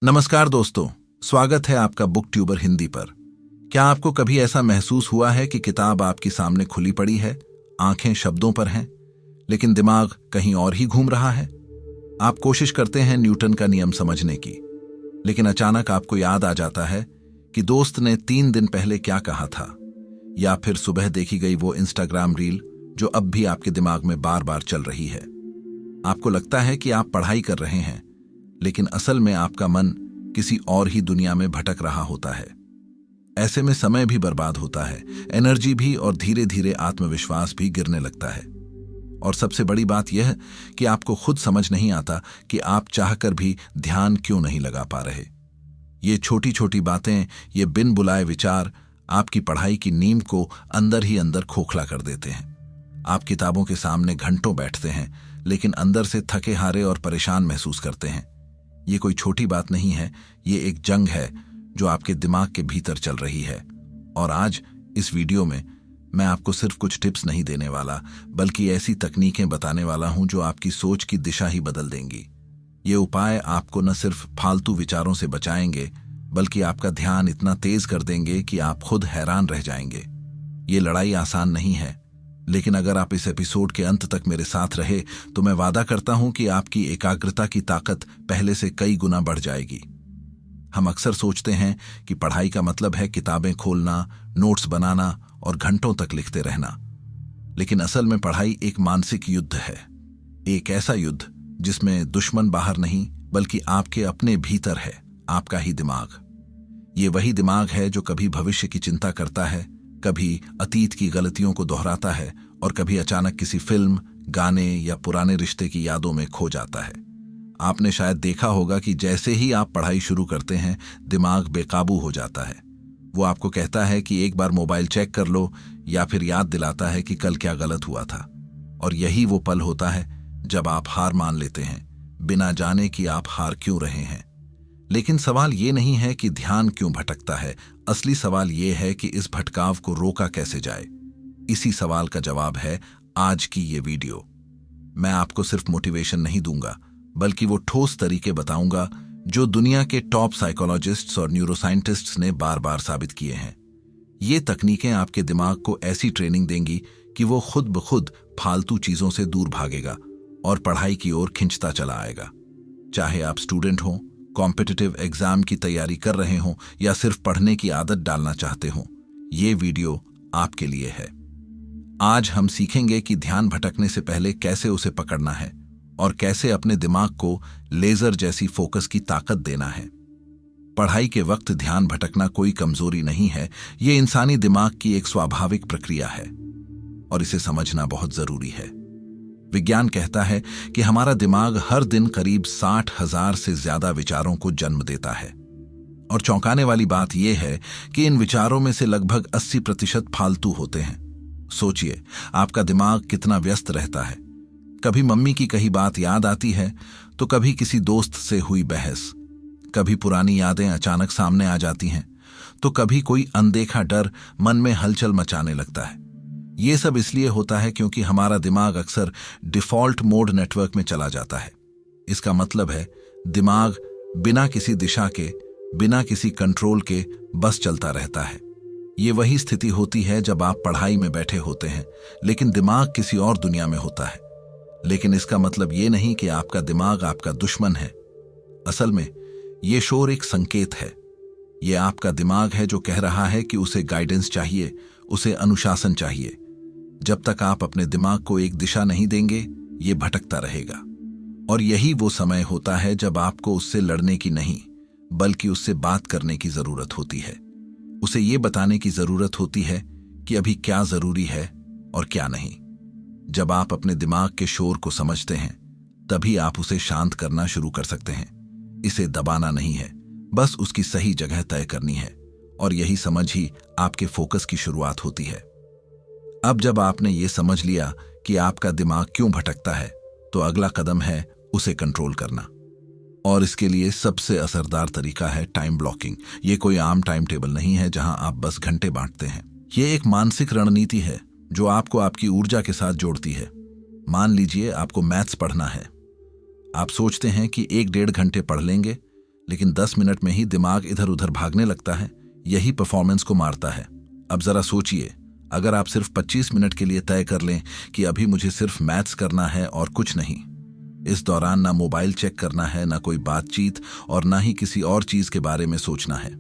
नमस्कार दोस्तों, स्वागत है आपका बुक ट्यूबर हिंदी पर। क्या आपको कभी ऐसा महसूस हुआ है कि किताब आपके सामने खुली पड़ी है, आंखें शब्दों पर हैं, लेकिन दिमाग कहीं और ही घूम रहा है? आप कोशिश करते हैं न्यूटन का नियम समझने की, लेकिन अचानक आपको याद आ जाता है कि दोस्त ने 3 दिन पहले क्या कहा था, या फिर सुबह देखी गई वो इंस्टाग्राम रील जो अब भी आपके दिमाग में बार बार चल रही है। आपको लगता है कि आप पढ़ाई कर रहे हैं, लेकिन असल में आपका मन किसी और ही दुनिया में भटक रहा होता है। ऐसे में समय भी बर्बाद होता है, एनर्जी भी, और धीरे धीरे आत्मविश्वास भी गिरने लगता है। और सबसे बड़ी बात यह कि आपको खुद समझ नहीं आता कि आप चाहकर भी ध्यान क्यों नहीं लगा पा रहे। ये छोटी छोटी बातें, ये बिन बुलाए विचार आपकी पढ़ाई की नींव को अंदर ही अंदर खोखला कर देते हैं। आप किताबों के सामने घंटों बैठते हैं, लेकिन अंदर से थके हारे और परेशान महसूस करते हैं। ये कोई छोटी बात नहीं है, ये एक जंग है जो आपके दिमाग के भीतर चल रही है। और आज इस वीडियो में मैं आपको सिर्फ कुछ टिप्स नहीं देने वाला, बल्कि ऐसी तकनीकें बताने वाला हूं जो आपकी सोच की दिशा ही बदल देंगी। ये उपाय आपको न सिर्फ फालतू विचारों से बचाएंगे, बल्कि आपका ध्यान इतना तेज कर देंगे कि आप खुद हैरान रह जाएंगे। ये लड़ाई आसान नहीं है, लेकिन अगर आप इस एपिसोड के अंत तक मेरे साथ रहे तो मैं वादा करता हूं कि आपकी एकाग्रता की ताकत पहले से कई गुना बढ़ जाएगी। हम अक्सर सोचते हैं कि पढ़ाई का मतलब है किताबें खोलना, नोट्स बनाना और घंटों तक लिखते रहना। लेकिन असल में पढ़ाई एक मानसिक युद्ध है, एक ऐसा युद्ध जिसमें दुश्मन बाहर नहीं बल्कि आपके अपने भीतर है, आपका ही दिमाग। ये वही दिमाग है जो कभी भविष्य की चिंता करता है, कभी अतीत की गलतियों को दोहराता है, और कभी अचानक किसी फिल्म, गाने या पुराने रिश्ते की यादों में खो जाता है। आपने शायद देखा होगा कि जैसे ही आप पढ़ाई शुरू करते हैं, दिमाग बेकाबू हो जाता है। वो आपको कहता है कि एक बार मोबाइल चेक कर लो, या फिर याद दिलाता है कि कल क्या गलत हुआ था। और यही वो पल होता है जब आप हार मान लेते हैं, बिना जाने कि आप हार क्यों रहे हैं। लेकिन सवाल ये नहीं है कि ध्यान क्यों भटकता है, असली सवाल ये है कि इस भटकाव को रोका कैसे जाए। इसी सवाल का जवाब है आज की ये वीडियो। मैं आपको सिर्फ मोटिवेशन नहीं दूंगा, बल्कि वो ठोस तरीके बताऊंगा जो दुनिया के टॉप साइकोलॉजिस्ट्स और न्यूरोसाइंटिस्ट्स ने बार बार साबित किए हैं। ये तकनीकें आपके दिमाग को ऐसी ट्रेनिंग देंगी कि वो खुद ब खुद फालतू चीजों से दूर भागेगा और पढ़ाई की ओर खिंचता चला आएगा। चाहे आप स्टूडेंट हों, कॉम्पिटिटिव एग्जाम की तैयारी कर रहे हों, या सिर्फ पढ़ने की आदत डालना चाहते हों, ये वीडियो आपके लिए है। आज हम सीखेंगे कि ध्यान भटकने से पहले कैसे उसे पकड़ना है और कैसे अपने दिमाग को लेजर जैसी फोकस की ताकत देना है। पढ़ाई के वक्त ध्यान भटकना कोई कमजोरी नहीं है, ये इंसानी दिमाग की एक स्वाभाविक प्रक्रिया है और इसे समझना बहुत जरूरी है। विज्ञान कहता है कि हमारा दिमाग हर दिन करीब 60,000 से ज्यादा विचारों को जन्म देता है। और चौंकाने वाली बात यह है कि इन विचारों में से लगभग 80% फालतू होते हैं। सोचिए, आपका दिमाग कितना व्यस्त रहता है। कभी मम्मी की कही बात याद आती है, तो कभी किसी दोस्त से हुई बहस, कभी पुरानी यादें अचानक सामने आ जाती हैं, तो कभी कोई अनदेखा डर मन में हलचल मचाने लगता है। ये सब इसलिए होता है क्योंकि हमारा दिमाग अक्सर डिफॉल्ट मोड नेटवर्क में चला जाता है। इसका मतलब है दिमाग बिना किसी दिशा के, बिना किसी कंट्रोल के बस चलता रहता है। ये वही स्थिति होती है जब आप पढ़ाई में बैठे होते हैं, लेकिन दिमाग किसी और दुनिया में होता है। लेकिन इसका मतलब ये नहीं कि आपका दिमाग आपका दुश्मन है। असल में ये शोर एक संकेत है। ये आपका दिमाग है जो कह रहा है कि उसे गाइडेंस चाहिए, उसे अनुशासन चाहिए। जब तक आप अपने दिमाग को एक दिशा नहीं देंगे, ये भटकता रहेगा। और यही वो समय होता है जब आपको उससे लड़ने की नहीं, बल्कि उससे बात करने की जरूरत होती है। उसे ये बताने की जरूरत होती है कि अभी क्या जरूरी है और क्या नहीं। जब आप अपने दिमाग के शोर को समझते हैं, तभी आप उसे शांत करना शुरू कर सकते हैं। इसे दबाना नहीं है, बस उसकी सही जगह तय करनी है। और यही समझ ही आपके फोकस की शुरुआत होती है। अब जब आपने ये समझ लिया कि आपका दिमाग क्यों भटकता है, तो अगला कदम है उसे कंट्रोल करना। और इसके लिए सबसे असरदार तरीका है टाइम ब्लॉकिंग। ये कोई आम टाइम टेबल नहीं है जहां आप बस घंटे बांटते हैं। ये एक मानसिक रणनीति है जो आपको आपकी ऊर्जा के साथ जोड़ती है। मान लीजिए आपको मैथ्स पढ़ना है। आप सोचते हैं कि 1-1.5 घंटे पढ़ लेंगे, लेकिन 10 मिनट में ही दिमाग इधर उधर भागने लगता है। यही परफॉर्मेंस को मारता है। अब जरा सोचिए, अगर आप सिर्फ 25 मिनट के लिए तय कर लें कि अभी मुझे सिर्फ मैथ्स करना है और कुछ नहीं, इस दौरान ना मोबाइल चेक करना है, ना कोई बातचीत और ना ही किसी और चीज के बारे में सोचना है।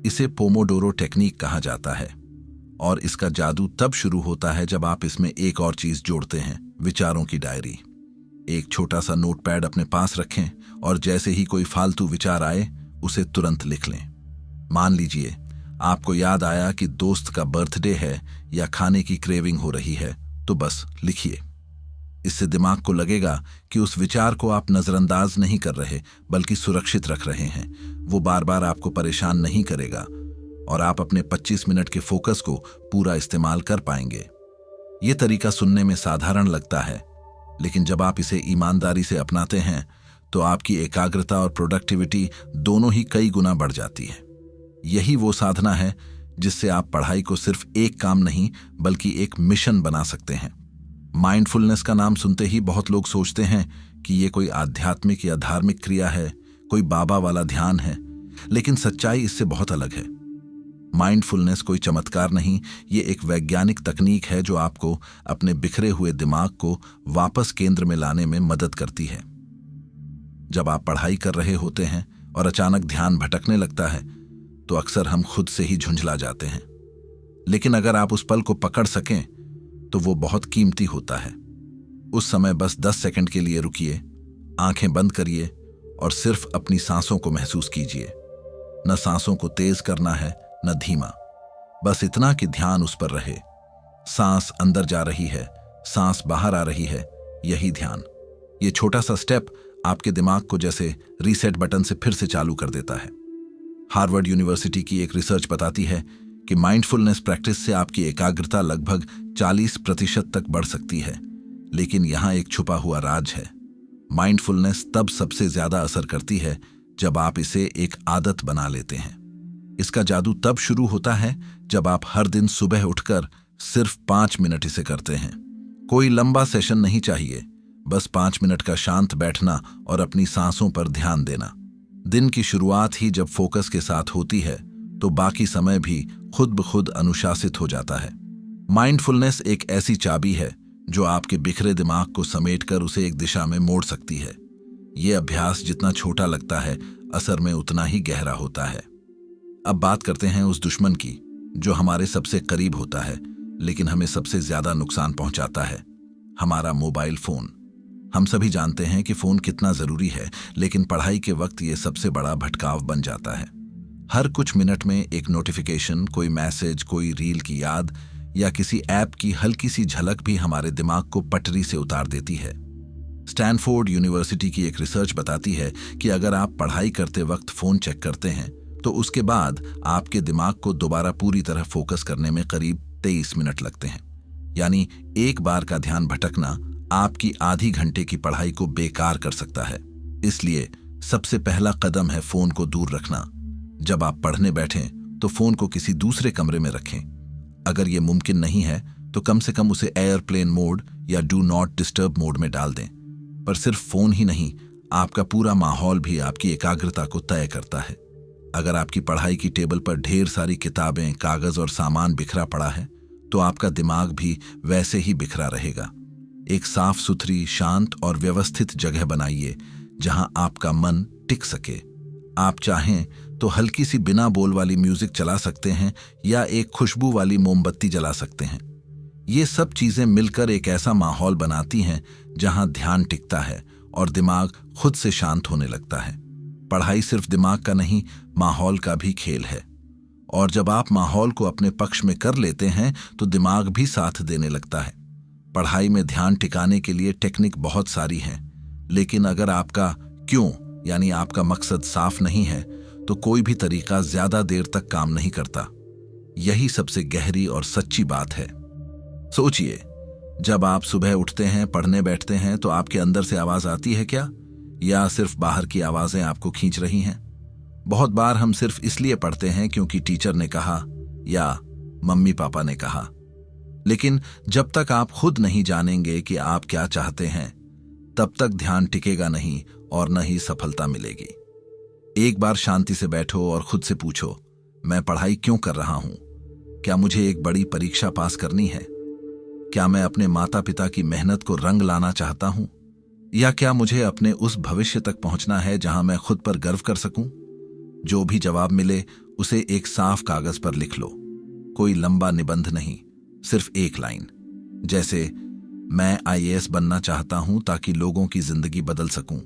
इसे पोमोडोरो टेक्निक कहा जाता है और इसका जादू तब शुरू होता है जब आप इसमें एक और चीज जोड़ते हैं, विचारों की डायरी। एक छोटा सा नोटपैड अपने पास रखें और जैसे ही कोई फालतू विचार आए उसे तुरंत लिख लें। मान लीजिए आपको याद आया कि दोस्त का बर्थडे है या खाने की क्रेविंग हो रही है, तो बस लिखिए। इससे दिमाग को लगेगा कि उस विचार को आप नजरअंदाज नहीं कर रहे बल्कि सुरक्षित रख रहे हैं। वो बार बार आपको परेशान नहीं करेगा और आप अपने 25 मिनट के फोकस को पूरा इस्तेमाल कर पाएंगे। ये तरीका सुनने में साधारण लगता है, लेकिन जब आप इसे ईमानदारी से अपनाते हैं तो आपकी एकाग्रता और प्रोडक्टिविटी दोनों ही कई गुना बढ़ जाती है। यही वो साधना है जिससे आप पढ़ाई को सिर्फ एक काम नहीं बल्कि एक मिशन बना सकते हैं। माइंडफुलनेस का नाम सुनते ही बहुत लोग सोचते हैं कि ये कोई आध्यात्मिक या धार्मिक क्रिया है, कोई बाबा वाला ध्यान है, लेकिन सच्चाई इससे बहुत अलग है। माइंडफुलनेस कोई चमत्कार नहीं, ये एक वैज्ञानिक तकनीक है जो आपको अपने बिखरे हुए दिमाग को वापस केंद्र में लाने में मदद करती है। जब आप पढ़ाई कर रहे होते हैं और अचानक ध्यान भटकने लगता है तो अक्सर हम खुद से ही झुंझला जाते हैं, लेकिन अगर आप उस पल को पकड़ सकें तो वो बहुत कीमती होता है। उस समय बस 10 सेकंड के लिए रुकिए, आंखें बंद करिए और सिर्फ अपनी सांसों को महसूस कीजिए। न सांसों को तेज करना है न धीमा, बस इतना कि ध्यान उस पर रहे। सांस अंदर जा रही है, सांस बाहर आ रही है, यही ध्यान। ये छोटा सा स्टेप आपके दिमाग को जैसे रीसेट बटन से फिर से चालू कर देता है। हार्वर्ड यूनिवर्सिटी की एक रिसर्च बताती है कि माइंडफुलनेस प्रैक्टिस से आपकी एकाग्रता लगभग 40% तक बढ़ सकती है। लेकिन यहाँ एक छुपा हुआ राज है। माइंडफुलनेस तब सबसे ज्यादा असर करती है जब आप इसे एक आदत बना लेते हैं। इसका जादू तब शुरू होता है जब आप हर दिन सुबह उठकर सिर्फ 5 मिनट इसे करते हैं। कोई लंबा सेशन नहीं चाहिए, बस 5 मिनट का शांत बैठना और अपनी सांसों पर ध्यान देना। दिन की शुरुआत ही जब फोकस के साथ होती है तो बाकी समय भी खुद ब खुद अनुशासित हो जाता है। माइंडफुलनेस एक ऐसी चाबी है जो आपके बिखरे दिमाग को समेटकर उसे एक दिशा में मोड़ सकती है। यह अभ्यास जितना छोटा लगता है, असर में उतना ही गहरा होता है। अब बात करते हैं उस दुश्मन की जो हमारे सबसे करीब होता है लेकिन हमें सबसे ज्यादा नुकसान पहुंचाता है, हमारा मोबाइल फोन। हम सभी जानते हैं कि फोन कितना जरूरी है, लेकिन पढ़ाई के वक्त ये सबसे बड़ा भटकाव बन जाता है। हर कुछ मिनट में एक नोटिफिकेशन, कोई मैसेज, कोई रील की याद या किसी ऐप की हल्की सी झलक भी हमारे दिमाग को पटरी से उतार देती है। स्टैनफोर्ड यूनिवर्सिटी की एक रिसर्च बताती है कि अगर आप पढ़ाई करते वक्त फोन चेक करते हैं तो उसके बाद आपके दिमाग को दोबारा पूरी तरह फोकस करने में करीब 23 मिनट लगते हैं। यानी एक बार का ध्यान भटकना आपकी आधी घंटे की पढ़ाई को बेकार कर सकता है। इसलिए सबसे पहला कदम है फोन को दूर रखना। जब आप पढ़ने बैठें तो फोन को किसी दूसरे कमरे में रखें। अगर यह मुमकिन नहीं है तो कम से कम उसे एयरप्लेन मोड या डू नॉट डिस्टर्ब मोड में डाल दें। पर सिर्फ फोन ही नहीं, आपका पूरा माहौल भी आपकी एकाग्रता को तय करता है। अगर आपकी पढ़ाई की टेबल पर ढेर सारी किताबें, कागज और सामान बिखरा पड़ा है तो आपका दिमाग भी वैसे ही बिखरा रहेगा। एक साफ सुथरी, शांत और व्यवस्थित जगह बनाइए जहां आपका मन टिक सके। आप चाहें तो हल्की सी बिना बोल वाली म्यूजिक चला सकते हैं या एक खुशबू वाली मोमबत्ती जला सकते हैं। ये सब चीजें मिलकर एक ऐसा माहौल बनाती हैं जहां ध्यान टिकता है और दिमाग खुद से शांत होने लगता है। पढ़ाई सिर्फ दिमाग का नहीं, माहौल का भी खेल है। और जब आप माहौल को अपने पक्ष में कर लेते हैं तो दिमाग भी साथ देने लगता है। पढ़ाई में ध्यान टिकाने के लिए टेक्निक बहुत सारी हैं, लेकिन अगर आपका क्यों यानी आपका मकसद साफ नहीं है तो कोई भी तरीका ज्यादा देर तक काम नहीं करता। यही सबसे गहरी और सच्ची बात है। सोचिए, जब आप सुबह उठते हैं, पढ़ने बैठते हैं तो आपके अंदर से आवाज आती है क्या, या सिर्फ बाहर की आवाजें आपको खींच रही हैं? बहुत बार हम सिर्फ इसलिए पढ़ते हैं क्योंकि टीचर ने कहा या मम्मी पापा ने कहा, लेकिन जब तक आप खुद नहीं जानेंगे कि आप क्या चाहते हैं तब तक ध्यान टिकेगा नहीं और न ही सफलता मिलेगी। एक बार शांति से बैठो और खुद से पूछो, मैं पढ़ाई क्यों कर रहा हूं? क्या मुझे एक बड़ी परीक्षा पास करनी है? क्या मैं अपने माता पिता की मेहनत को रंग लाना चाहता हूं? या क्या मुझे अपने उस भविष्य तक पहुंचना है जहां मैं खुद पर गर्व कर सकूं? जो भी जवाब मिले उसे एक साफ कागज पर लिख लो। कोई लंबा निबंध नहीं, सिर्फ एक लाइन, जैसे मैं आईएएस बनना चाहता हूं ताकि लोगों की जिंदगी बदल सकूं,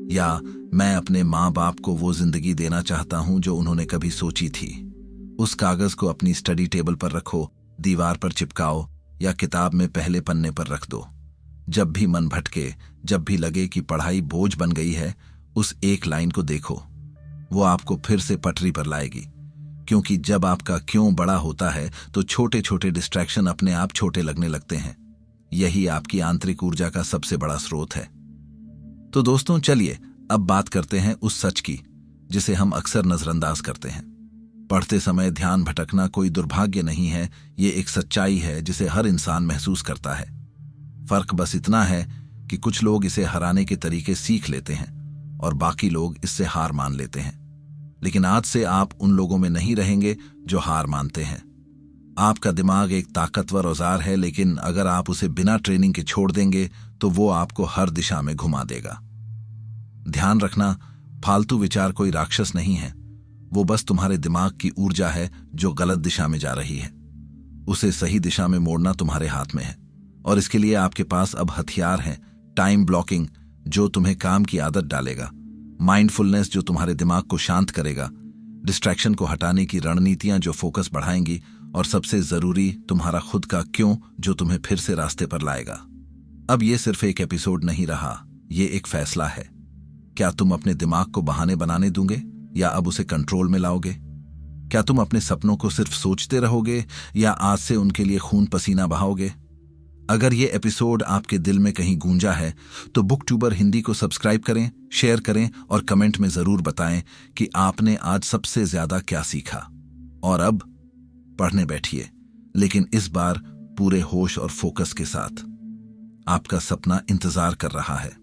या मैं अपने माँ बाप को वो जिंदगी देना चाहता हूं जो उन्होंने कभी सोची थी। उस कागज को अपनी स्टडी टेबल पर रखो, दीवार पर चिपकाओ या किताब में पहले पन्ने पर रख दो। जब भी मन भटके, जब भी लगे कि पढ़ाई बोझ बन गई है, उस एक लाइन को देखो। वो आपको फिर से पटरी पर लाएगी, क्योंकि जब आपका क्यों बड़ा होता है तो छोटे छोटे डिस्ट्रैक्शन अपने आप छोटे लगने लगते हैं। यही आपकी आंतरिक ऊर्जा का सबसे बड़ा स्रोत है। तो दोस्तों, चलिए अब बात करते हैं उस सच की जिसे हम अक्सर नजरअंदाज करते हैं। पढ़ते समय ध्यान भटकना कोई दुर्भाग्य नहीं है, ये एक सच्चाई है जिसे हर इंसान महसूस करता है। फर्क बस इतना है कि कुछ लोग इसे हराने के तरीके सीख लेते हैं और बाकी लोग इससे हार मान लेते हैं। लेकिन आज से आप उन लोगों में नहीं रहेंगे जो हार मानते हैं। आपका दिमाग एक ताकतवर औजार है, लेकिन अगर आप उसे बिना ट्रेनिंग के छोड़ देंगे तो वो आपको हर दिशा में घुमा देगा। ध्यान रखना, फालतू विचार कोई राक्षस नहीं है, वो बस तुम्हारे दिमाग की ऊर्जा है जो गलत दिशा में जा रही है। उसे सही दिशा में मोड़ना तुम्हारे हाथ में है, और इसके लिए आपके पास अब हथियार हैं। टाइम ब्लॉकिंग, जो तुम्हें काम की आदत डालेगा, माइंडफुलनेस, जो तुम्हारे दिमाग को शांत करेगा, डिस्ट्रैक्शन को हटाने की रणनीतियां जो फोकस बढ़ाएंगी, और सबसे जरूरी तुम्हारा खुद का क्यों जो तुम्हें फिर से रास्ते पर लाएगा। अब ये सिर्फ एक एपिसोड नहीं रहा, ये एक फैसला है। क्या तुम अपने दिमाग को बहाने बनाने दोगे या अब उसे कंट्रोल में लाओगे? क्या तुम अपने सपनों को सिर्फ सोचते रहोगे या आज से उनके लिए खून पसीना बहाओगे? अगर ये एपिसोड आपके दिल में कहीं गूंजा है तो बुक ट्यूबर हिंदी को सब्सक्राइब करें, शेयर करें और कमेंट में जरूर बताएं कि आपने आज सबसे ज्यादा क्या सीखा। और अब पढ़ने बैठिए, लेकिन इस बार पूरे होश और फोकस के साथ। आपका सपना इंतजार कर रहा है।